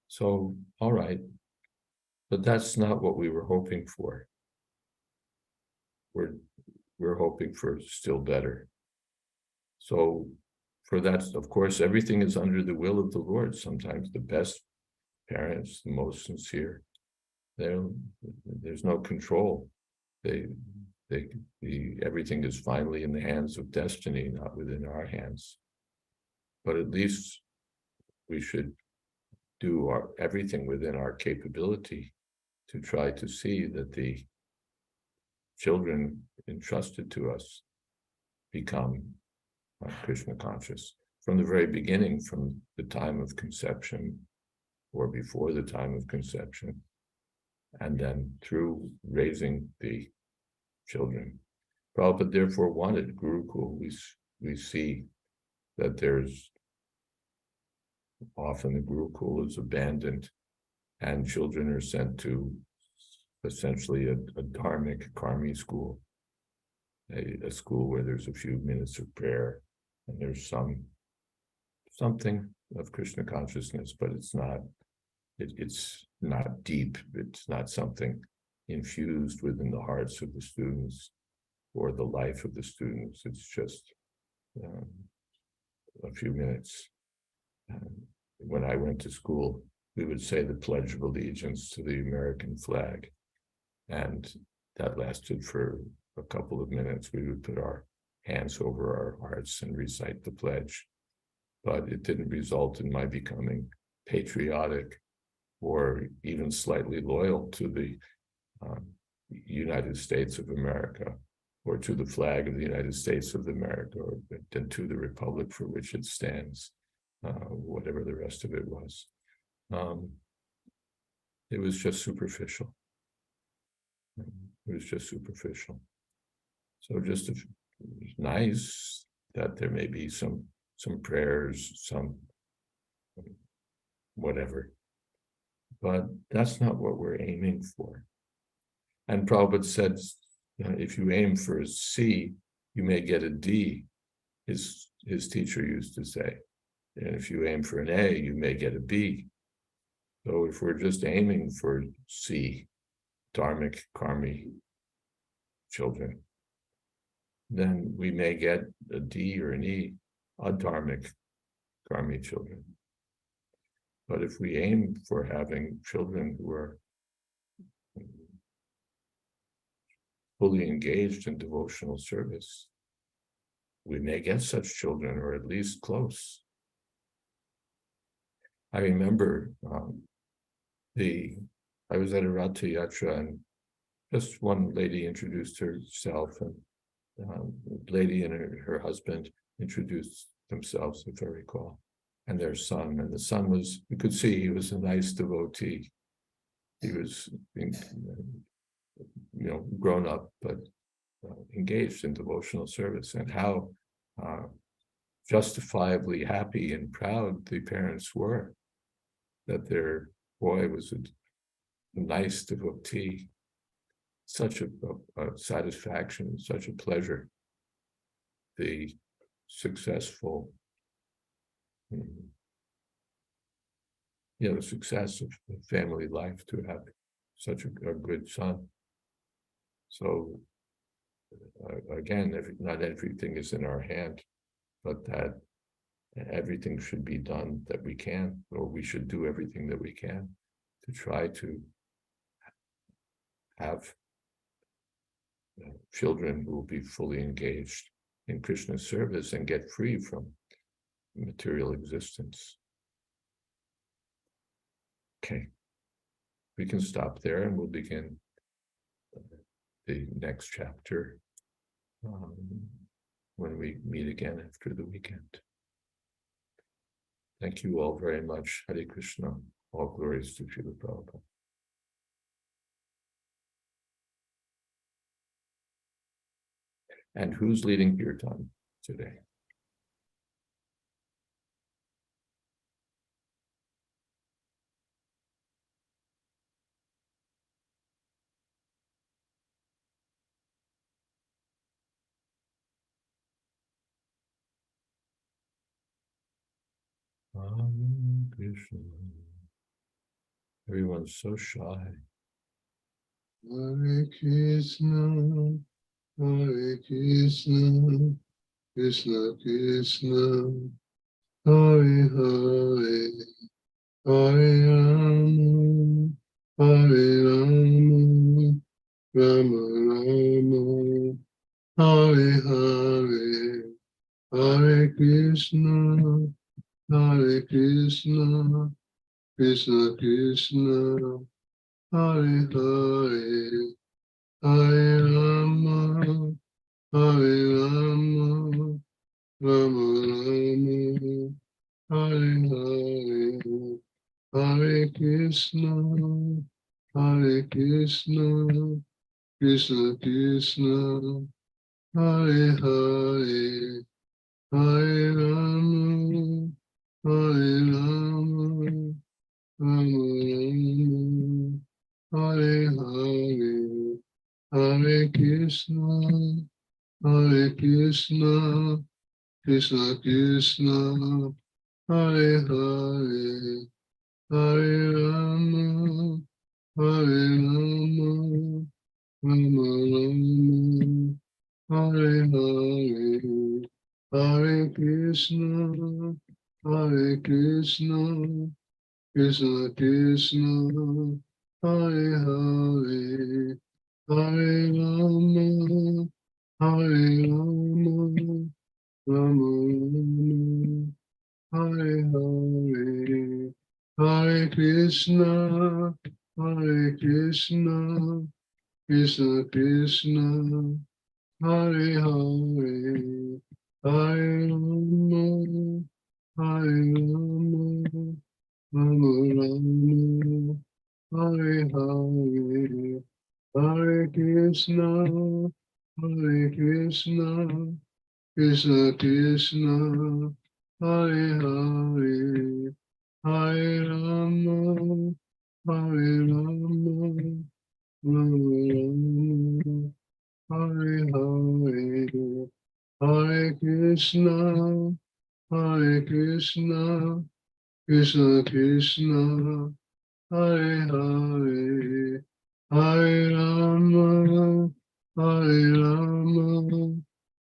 So, all right, but that's not what we were hoping for. We're hoping for still better. So for that, of course, everything is under the will of the Lord. Sometimes the best parents, the most sincere, there's no control. Everything is finally in the hands of destiny, not within our hands. But at least we should do everything within our capability to try to see that the children entrusted to us become Krishna conscious from the very beginning, from the time of conception or before the time of conception, and then through raising the children. Prabhupada therefore wanted Gurukul. We see that there's often the Gurukul is abandoned and children are sent to essentially a dharmic karmi school, a school where there's a few minutes of prayer and there's something of Krishna consciousness, but it's not deep. It's not something infused within the hearts of the students or the life of the students. It's just a few minutes. When I went to school, we would say the Pledge of Allegiance to the American flag, and that lasted for a couple of minutes. We would put our hands over our hearts and recite the pledge, but it didn't result in my becoming patriotic or even slightly loyal to the United States of America, or to the flag of the United States of America, or to the republic for which it stands, whatever the rest of it was. It was just superficial. It was just superficial. So just nice that there may be some prayers, some whatever, but that's not what we're aiming for. And Prabhupada said, if you aim for a C, you may get a D, his teacher used to say. And if you aim for an A, you may get a B. So if we're just aiming for C, dharmic karmi children, then we may get a D or an E, adharmic karmi children. But if we aim for having children who are fully engaged in devotional service, we may get such children, or at least close. I remember I was at a Ratha Yatra, and just one lady introduced herself, and the lady and her husband introduced themselves, if I recall, and their son. And the son was, you could see he was a nice devotee. He was, grown up, but engaged in devotional service. And how justifiably happy and proud the parents were that their boy was a nice devotee. Such a satisfaction, such a pleasure. The successful, the success of family life to have such a good son. So again, not everything is in our hand, but that everything should be done that we can, or we should do everything that we can to try to have children who will be fully engaged in Krishna's service and get free from material existence. Okay, we can stop there and we'll begin the next chapter when we meet again after the weekend. Thank you all very much. Hare Krishna. All glories to Srila Prabhupada. And who's leading Kirtan today? Hare Krishna. Everyone's so shy. Hare Krishna, Hare Krishna, Krishna Krishna, Hare Hare, Hare Rama, Hare Rama, Rama Rama, Hare Hare, Hare Krishna, Hare Krishna, Krishna Krishna, Hare Hare, Hare Rama, Hare Rama, Rama Rama, Hare Hare, Hare Krishna, Hare Krishna, Krishna Krishna, Hare Hare, Hare Rama, Hare Rama, Rama Rama, Hare Hare, Hare Krishna, Hare Krishna, Krishna Krishna, Hare Hare, Hare Rama, Hare Rama, Rama Rama, Hare Hare, Hare Krishna, Hare Krishna, Krishna Krishna, Hare Hare, Hare Rama, Hare Rama, Rama Rama, Hare Hare, Hare Krishna, Hare Krishna, Krishna Krishna, Hare Hare, Hare Rama, Hare Rama, Rama Rama, Hare Hare, Hare Krishna, Hare Krishna, Krishna Krishna, Hare Hare, Hare Rama, Hare Rama, Rama Rama, Hare Hare, Hare Krishna, Hare Krishna, Krishna Krishna, Hare Hare, Hare Rama, Hare Rama,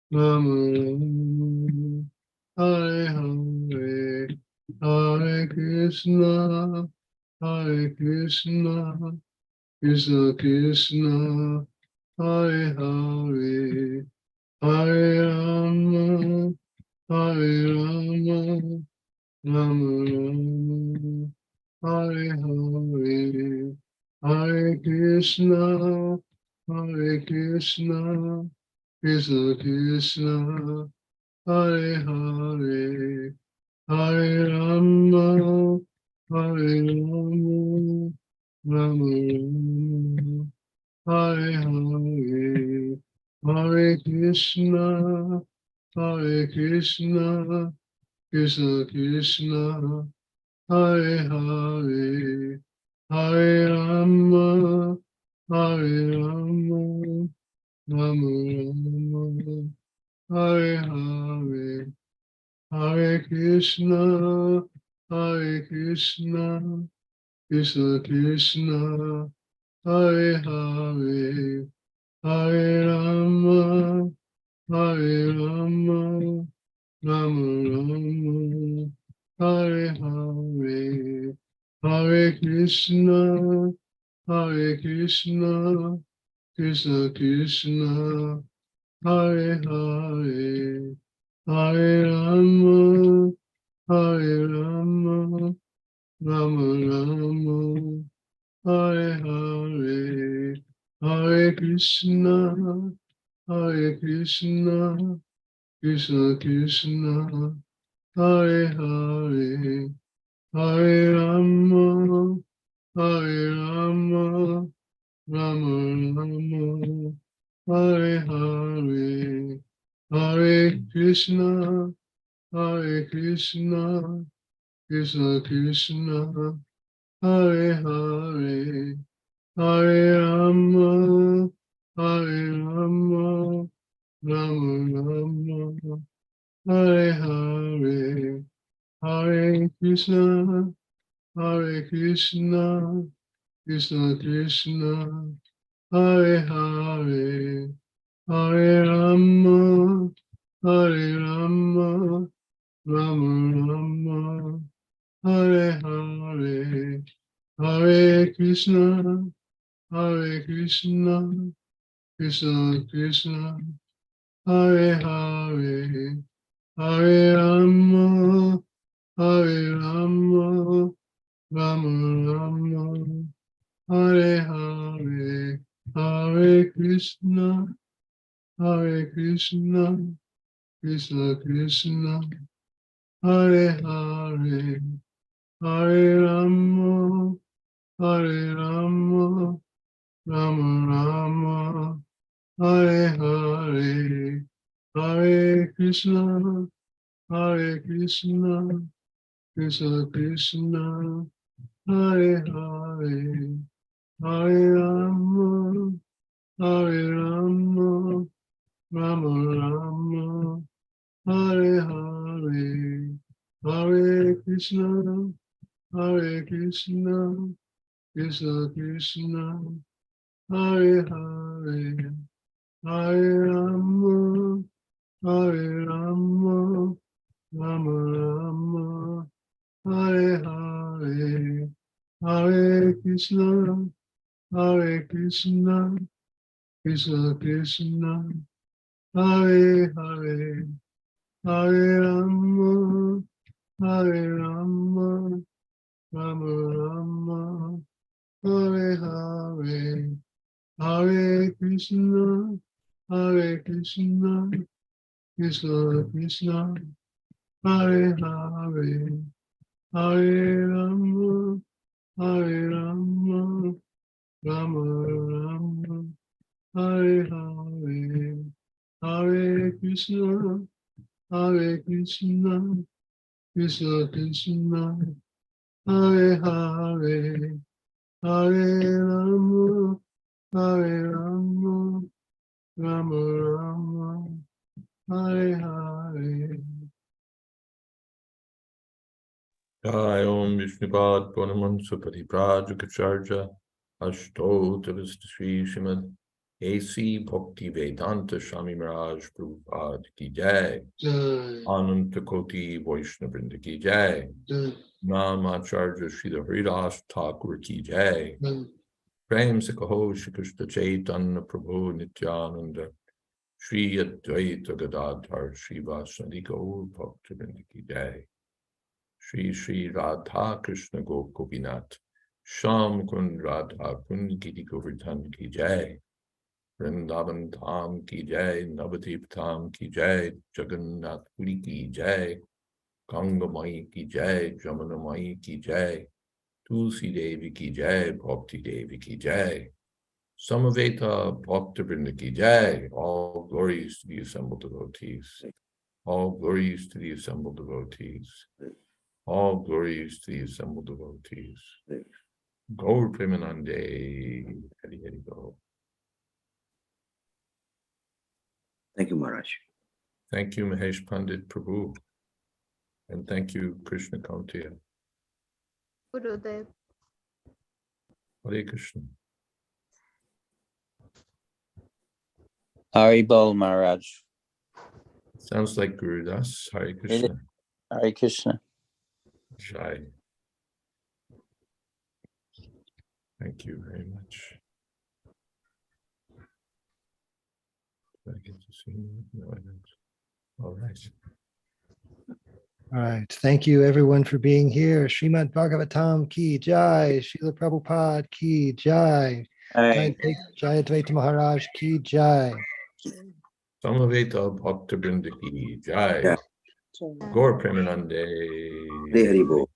Rama Rama, Hare Hare, Hare Krishna, Hare Krishna, Krishna Krishna, Hare Hare, Hare Rama, Hare Rama, Rama Rama, Hare Hare, Hare Krishna, Hare Krishna, Krishna Krishna, Hare Hare, Hare Rama, Hare Rama, Rama Rama, Hare Hare, Hare Krishna, Hare Krishna, Krishna Krishna, Hare Hare, Hare Rama, Hare Rama, Rama Rama, Hare Hare, Hare Krishna, Hare Krishna, Krishna Krishna, Hare Hare, Hare Rama, Hare Rama, Rama Rama, Hare Hare, Hare Krishna, Hare Krishna, Krishna Krishna, Hare Hare, Hare Rama, Hare Rama, Rama Rama, Hare Hare, Hare Krishna, Hare Krishna, Krishna Krishna, Hare Hare, Hare Rama, Hare Rama, Rama Rama, Hare Hare, Hare Krishna, Hare Krishna, Krishna Krishna, Hare Hare, Hare Rama, Hare Rama, Rama Rama, Hare Hare, Hare Krishna, Hare Krishna, Krishna Krishna, Hare Hare, Hare Rama, Hare Rama, Rama Rama, Hare Hare, Hare Krishna, Hare Krishna, Krishna Krishna, Hare Hare, Hare Rama, Hare Rama, Rama Rama, Hare Hare, Hare Krishna, Hare Krishna, Krishna Krishna, Hare Hare, Hare Rama, Hare Rama, Rama Rama, Hare Hare, Hare Krishna, Hare Krishna, Krishna Krishna, Hare Hare, Hare Rama, Hare Rama, Rama Rama, Hare Hare, Hare Krishna, Hare Krishna, Krishna Krishna, Hare Hare, Hare Rama, Hare Rama, Rama Rama, Hare Hare, Hare Krishna, Hare Krishna, Krishna Krishna, Hare Hare, Hare Rama, Hare Rama, Rama Rama, Hare Hare, Hare Krishna, Hare Krishna, Krishna Krishna, Hare Hare, Hare Rama, Hare Rama, Rama Rama, Hare Hare, Hare Krishna, Hare Krishna, Krishna Krishna, Hare Hare, Hare Rama, Hare Rama, Rama Rama, Hare Hare. Jai Om Vishnupad Purnamansa Pariprajukacharya Ashto Tavista Sri Srimad AC Bhakti Vedanta Swami Maharaj Prabhupada Ki Jai Jai, Ananta Koti Vaishnavrinda Ki Jai Jai, Namacharya Srila Haridas Thakur Ki Jai Jai. Prem Sakaho Shri Krishna Chaitanya Prabhu Nityananda Shri Advaita Gadadhar Shri Vasadi Gaur Bhaktivinoda Ki Jai Shri Shri Radha Krishna Gopinath Sham Kun Radha Kun Giri Govardhan Ki Jai Vrindavan Dham Ki Jai Navadip Dham Ki Jai Jagannath Puri Ki Jai Ganga Mai Ki Jai Jamuna Mai Ki Jai Tulsi Devi Ki Jai Bhakti Devi Ki Jai Samaveta Bhaktivinoda Ki Jai. All glories to the assembled devotees. All glories to the assembled devotees. All glories to the assembled devotees. Gaur Premanande. Hari Hari Go. Thank you, Maharaj. Thank you, Mahesh Pandit Prabhu. And thank you, Krishna Kauntiya. Gurudev. Hare Krishna. Haribol Maharaj. Sounds like Guru Das. Hare Krishna. Hare Krishna. Jai. Thank you very much. Did I get to see you? No, I didn't. All right. All right. Thank you, everyone, for being here. Srimad Bhagavatam Ki Jai. Srila Prabhupada Ki Jai. Jayadvaita Maharaj Ki Jai. Samaveta Bhakta Vrinda Ki Jai. Yeah. Gaur Premanande. Hare Hari Bol.